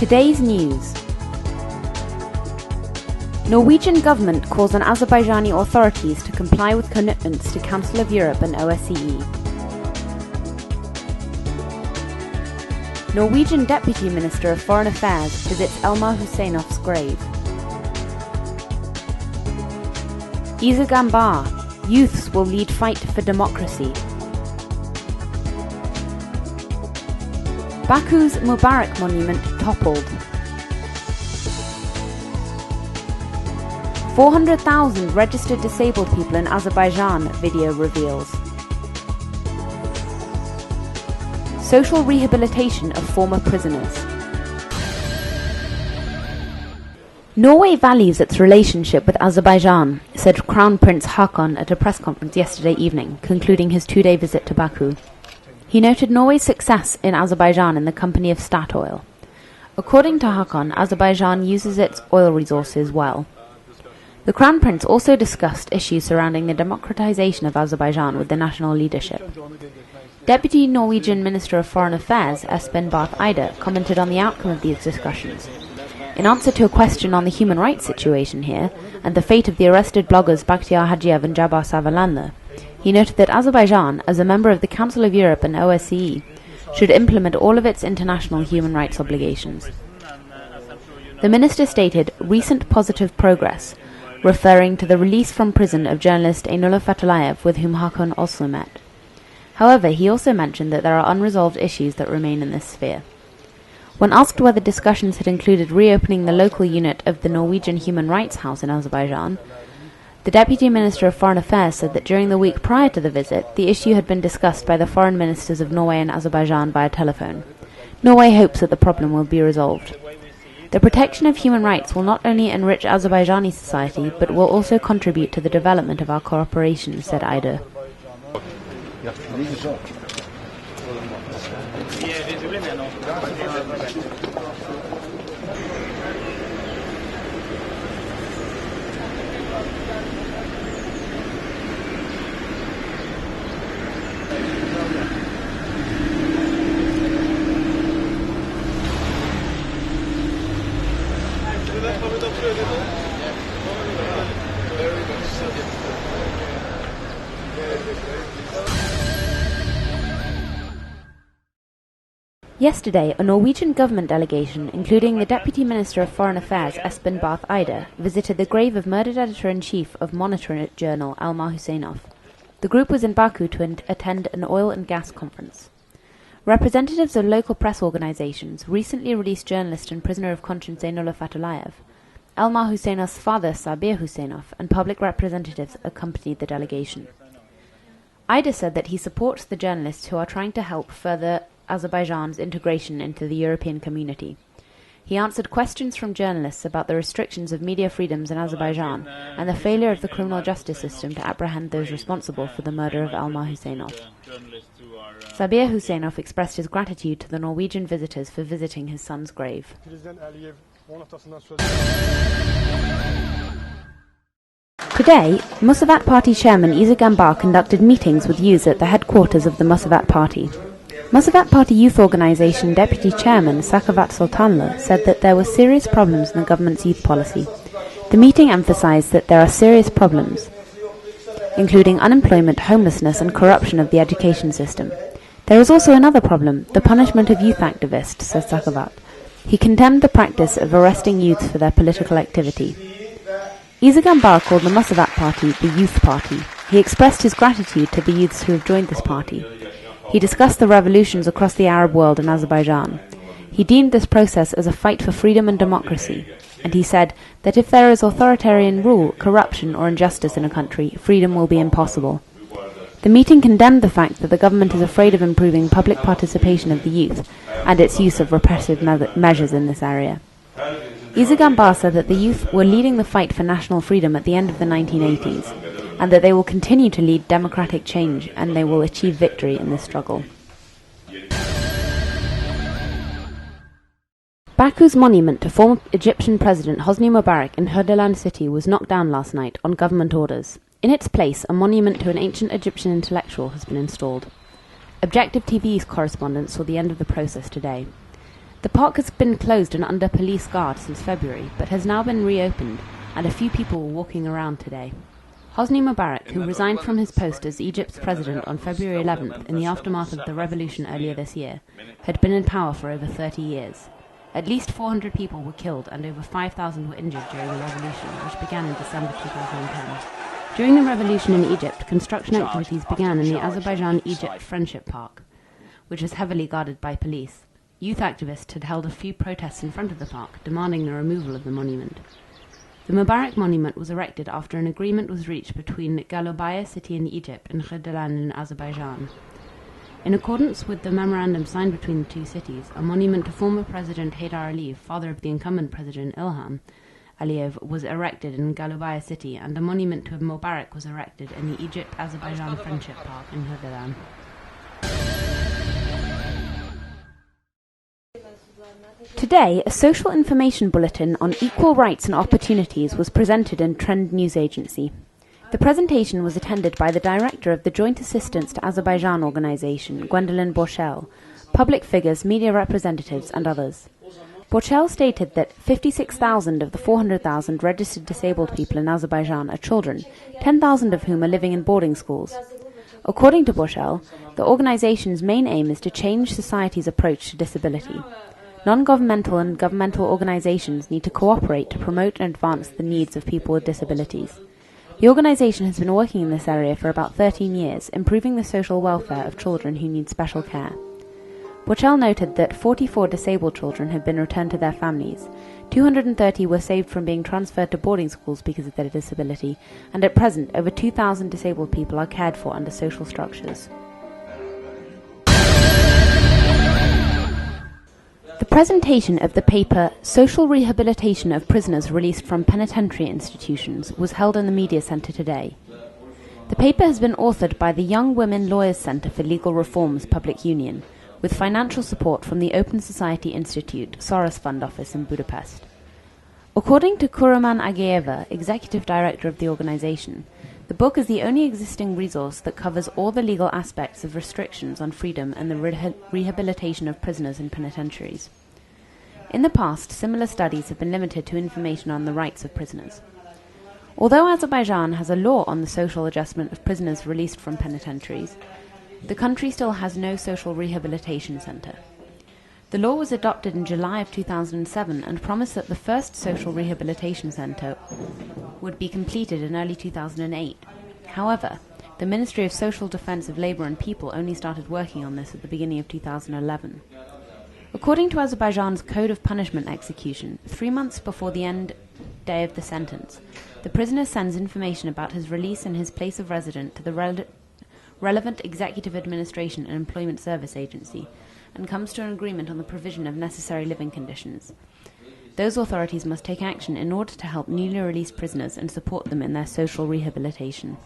Today's news. Norwegian government calls on Azerbaijani authorities to comply with commitments to Council of Europe and OSCE. Norwegian Deputy Minister of Foreign Affairs visits Elmar Husseinov's grave. Azerbaijan, youths will lead fight for democracy. Baku's Mubarak monument toppled. 400,000 registered disabled people in Azerbaijan, video reveals. Social rehabilitation of former prisoners. Norway values its relationship with Azerbaijan, said Crown Prince Haakon at a press conference yesterday evening, concluding his two-day visit to Baku. He noted Norway's success in Azerbaijan in the company of Statoil. According to Haakon, Azerbaijan uses its oil resources well. The Crown Prince also discussed issues surrounding the democratization of Azerbaijan with the national leadership. Deputy Norwegian Minister of Foreign Affairs, Espen Barth Eide, commented on the outcome of these discussions. In answer to a question on the human rights situation here, and the fate of the arrested bloggers Bakhtiar Hadjiev and Jabbar Savalanlı, he noted that Azerbaijan, as a member of the Council of Europe and OSCE, should implement all of its international human rights obligations. The minister stated recent positive progress, referring to the release from prison of journalist Einullah Fatulayev, with whom Haakon also met. However, he also mentioned that there are unresolved issues that remain in this sphere. When asked whether discussions had included reopening the local unit of the Norwegian Human Rights House in Azerbaijan, the Deputy Minister of Foreign Affairs said that during the week prior to the visit, the issue had been discussed by the foreign ministers of Norway and Azerbaijan via telephone. Norway hopes that the problem will be resolved. The protection of human rights will not only enrich Azerbaijani society, but will also contribute to the development of our cooperation, said Eide. Yesterday, a Norwegian government delegation, including the Deputy Minister of Foreign Affairs Espen Barth Eide, visited the grave of murdered editor-in-chief of Monitor journal Elmar Husseinov. The group was in Baku to attend an oil and gas conference. Representatives of local press organizations, recently released journalist and prisoner of conscience Einullah Fatulayev, Elmar Husseinov's father Sabir Husseinov, and public representatives accompanied the delegation. Eide said that he supports the journalists who are trying to help further Azerbaijan's integration into the European community. He answered questions from journalists about the restrictions of media freedoms in Azerbaijan and the failure of the criminal justice system to apprehend those responsible for the murder of Elmar Husseinov. Sabir Husseinov expressed his gratitude to the Norwegian visitors for visiting his son's grave. Today, Musavat Party chairman Azerbaijan conducted meetings with youths at the headquarters of the Musavat Party. Musavat Party Youth Organization Deputy Chairman Sakavat Sultanlu said that there were serious problems in the government's youth policy. The meeting emphasized that there are serious problems, including unemployment, homelessness and corruption of the education system. There is also another problem, the punishment of youth activists, said Sakavat. He condemned the practice of arresting youths for their political activity. Azerbaijan called the Musavat Party the Youth Party. He expressed his gratitude to the youths who have joined this party. He discussed the revolutions across the Arab world and Azerbaijan. He deemed this process as a fight for freedom and democracy, and he said that if there is authoritarian rule, corruption or injustice in a country, freedom will be impossible. The meeting condemned the fact that the government is afraid of improving public participation of the youth and its use of repressive measures in this area. Azerbaijan said that the youth were leading the fight for national freedom at the end of the 1980s, and that they will continue to lead democratic change and they will achieve victory in this struggle. Baku's monument to former Egyptian President Hosni Mubarak in Hordaland city was knocked down last night on government orders. In its place, a monument to an ancient Egyptian intellectual has been installed. Objective TV's correspondent saw the end of the process today. The park has been closed and under police guard since February, but has now been reopened, and a few people were walking around today. Hosni Mubarak, who resigned from his post as Egypt's president on February 11th in the aftermath of the revolution earlier this year, had been in power for over 30 years. At least 400 people were killed and over 5,000 were injured during the revolution, which began in December 2010. During the revolution in Egypt, construction activities began in the Azerbaijan-Egypt Friendship Park, which was heavily guarded by police. Youth activists had held a few protests in front of the park, demanding the removal of the monument. The Mubarak monument was erected after an agreement was reached between Galobaya city in Egypt and Khedalan in Azerbaijan. In accordance with the memorandum signed between the two cities, a monument to former President Haydar Aliyev, father of the incumbent President Ilham Aliyev, was erected in Galobaya city, and a monument to Mubarak was erected in the Egypt-Azerbaijan Friendship Park in Khedalan. Today, a social information bulletin on equal rights and opportunities was presented in Trend News Agency. The presentation was attended by the director of the Joint Assistance to Azerbaijan organization, Gwendolyn Borchell, public figures, media representatives, and others. Borchell stated that 56,000 of the 400,000 registered disabled people in Azerbaijan are children, 10,000 of whom are living in boarding schools. According to Borchell, the organization's main aim is to change society's approach to disability. Non-governmental and governmental organizations need to cooperate to promote and advance the needs of people with disabilities. The organization has been working in this area for about 13 years, improving the social welfare of children who need special care. Borchell noted that 44 disabled children have been returned to their families, 230 were saved from being transferred to boarding schools because of their disability, and at present over 2,000 disabled people are cared for under social structures. The presentation of the paper Social Rehabilitation of Prisoners Released from Penitentiary Institutions was held in the Media Centre today. The paper has been authored by the Young Women Lawyers Centre for Legal Reform's Public Union, with financial support from the Open Society Institute Soros Fund Office in Budapest. According to Kuraman Agayeva, executive director of the organization, the book is the only existing resource that covers all the legal aspects of restrictions on freedom and the rehabilitation of prisoners in penitentiaries. In the past, similar studies have been limited to information on the rights of prisoners. Although Azerbaijan has a law on the social adjustment of prisoners released from penitentiaries, the country still has no social rehabilitation centre. The law was adopted in July of 2007 and promised that the first social rehabilitation centre would be completed in early 2008. However, the Ministry of Social Defence of Labour and People only started working on this at the beginning of 2011. According to Azerbaijan's Code of Punishment Execution, 3 months before the end day of the sentence, the prisoner sends information about his release and his place of residence to the relevant Executive Administration and Employment Service Agency, and comes to an agreement on the provision of necessary living conditions. Those authorities must take action in order to help newly released prisoners and support them in their social rehabilitation.